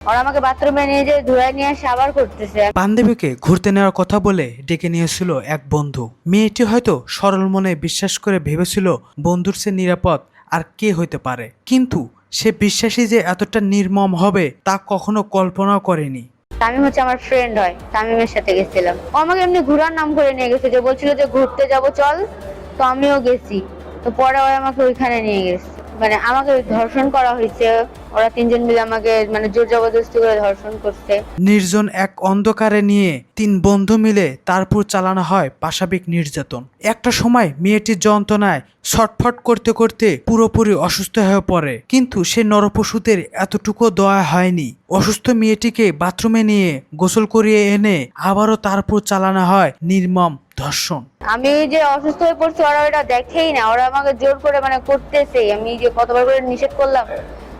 ওরা আমাকে বাথরুমে নিয়ে যেয়ে ধুয়ে নিয়ে এসে আবার করতেছে। বান্ধবীকে ঘুরতে নেওয়ার কথা বলে ডেকে নিয়েছিল এক বন্ধু। মেয়েটি হয়তো সরল মনে বিশ্বাস করে ভেবেছিল বন্ধুর সে নিরাপদ আর কে হইতে পারে, কিন্তু সে বিশ্বাসী যে এতটা নির্মম হবে তা কখনো কল্পনাও করেনি। তামিম হচ্ছে আমার ফ্রেন্ড হয়, তামিমের সাথে গেছিলাম। ও আমাকে এমনি ঘোরার নাম করে নিয়ে গেছে, যে বলছিল যে ঘুরতে যাব চল, তো আমিও গেছি। তো পরে ওরা আমাকে ওইখানে নিয়ে গেছে, মানে আমাকে ধর্ষণ করা হয়েছে। ওরা তিনজন মিলে আমাকে মানে জোর জবরদস্তি করে ধর্ষণ করছে। নির্জন এক অন্ধকারে নিয়ে তিন বন্ধু মিলে তারপর চালানো হয় পাশবিক নির্যাতন। একটা সময় মেয়েটির যন্ত্রণায় ছটফট করতে করতে পুরোপুরি অসুস্থ হয়ে পড়ে, কিন্তু সে নরপশুদের এতটুকু দয়া হয়নি। অসুস্থ মেয়েটিকে বাথরুমে নিয়ে গোসল করিয়ে এনে আবারও তারপর চালানো হয় নির্মম ধর্ষণ। আমি যে অসুস্থ হয়ে পড়ছি ওরা ওটা দেখেই না, ওরা আমাকে জোর করে মানে করতেছে। আমি যে কতবার করে নিষেধ করলাম,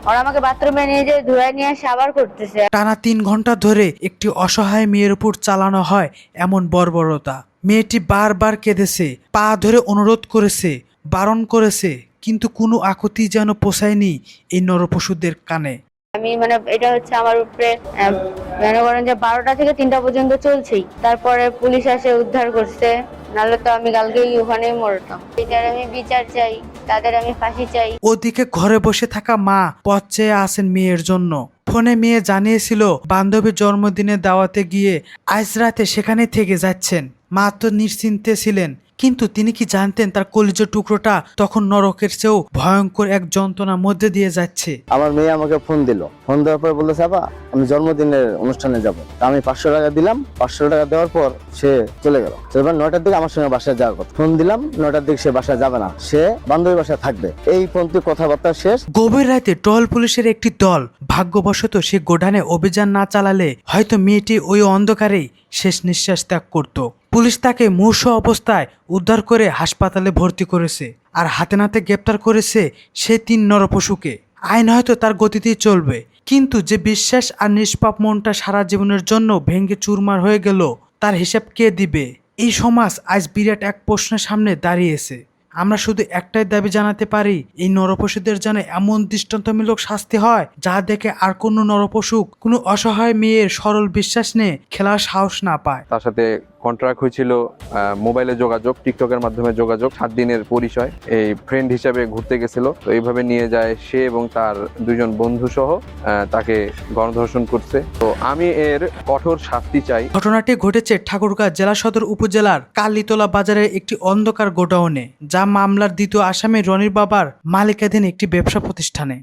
ওরা আমাকে বাথরুমে নিয়ে যেয়ে ধুয়ে নিয়ে এসে আবার করতেছে। টানা 3 ঘন্টা ধরে একটি অসহায় মেয়ের উপর চালানো হয় এমন বর্বরতা। মেয়েটি বারবার কেঁদেছে, পা ধরে অনুরোধ করেছে, বারণ করেছে, কিন্তু কোনো আকুতি যেন পোষায়নি এই নরপশুদের কানে। আমি মানে এটা হচ্ছে আমার উপরে মনে করেন যে 12টা থেকে 3টা পর্যন্ত চলছেই। তারপরে পুলিশ এসে উদ্ধার করছে, নাহলে তো আমি কালকেই ওখানেই মরতাম। এটার আমি বিচার চাই, তাদের আমি ফাঁসি চাই। ওদিকে ঘরে বসে থাকা মা পথ চেয়ে আছেন মেয়ের জন্য। ফোনে মেয়ে জানিয়েছিল বান্ধবীর জন্মদিনে দাওয়াতে গিয়ে আজ রাতে সেখানে থেকে যাচ্ছেন। মা তো নিশ্চিন্তে ছিলেন, কিন্তু তিনি কি জানতেন তার কলিজার টুকরোটা তখন নরকের চেয়েও ভয়ঙ্কর এক যন্ত্রণার মধ্যে দিয়ে যাচ্ছে। আমার মেয়ে আমাকে ফোন দিল, ফোন দেওয়ার পর বললো সাবা আমি জন্মদিনের অনুষ্ঠানে যাব। আমি 500 টাকা দিলাম। 500 টাকা দেওয়ার পর সে চলে গেল। এবার 9টার দিকে আমার সঙ্গে বাসায় যাওয়ার কথা। ফোন দিলাম, 9টার দিকে সে বাসায় যাবে না, সে বান্ধবীর বাসায় থাকবে। এই পর্যন্ত কথাবার্তা শেষ। গভীর রাতে টহল পুলিশের একটি দল ভাগ্যবশত সে গোডানে অভিযান না চালালে হয়তো মেয়েটি ওই অন্ধকারেই শেষ নিঃশ্বাস ত্যাগ করত। পুলিশ তাকে মূর্ছ অবস্থায় উদ্ধার করে হাসপাতালে ভর্তি করেছে, আর হাতে নাতে গ্রেপ্তার করেছে সেই 3 নরপশুকে। আইন হয়তো তার গতিতেই চলবে, কিন্তু যে বিশ্বাস আর নিষ্পাপ মনটা সারা জীবনের জন্য ভেঙে চুরমার হয়ে গেল তার হিসাব কে দিবে? এই সমাজ আজ বিরাট এক প্রশ্নের সামনে দাঁড়িয়েছে। আমরা শুধু একটাই দাবি জানাতে পারি, এই নরপশুদের যেন এমন দৃষ্টান্তমূলক শাস্তি হয় যা দেখে আর কোনো নরপশু কোনো অসহায় মেয়ের সরল বিশ্বাস নিয়ে খেলার সাহস না পায়। তার সাথে কন্ট্রাক্ট হয়েছিল মোবাইলে যোগাযোগ, টিকটকের মাধ্যমে যোগাযোগ, 7 দিনের পরিচয়। এই ফ্রেন্ড হিসাবে ঘুরতে গেছিল, তো এইভাবে নিয়ে যায় সে এবং তার 2 জন বন্ধু সহ তাকে গণধর্ষণ করছে। তো আমি এর কঠোর শাস্তি চাই। ঘটনাটি ঘটেছে ঠাকুরগাঁও জেলা সদর উপজেলার কালীতলা বাজারের একটি অন্ধকার গোডাউনে, যা মামলার দ্বিতীয় আসামি রনির বাবার মালিকাধীন একটি ব্যবসা প্রতিষ্ঠানে।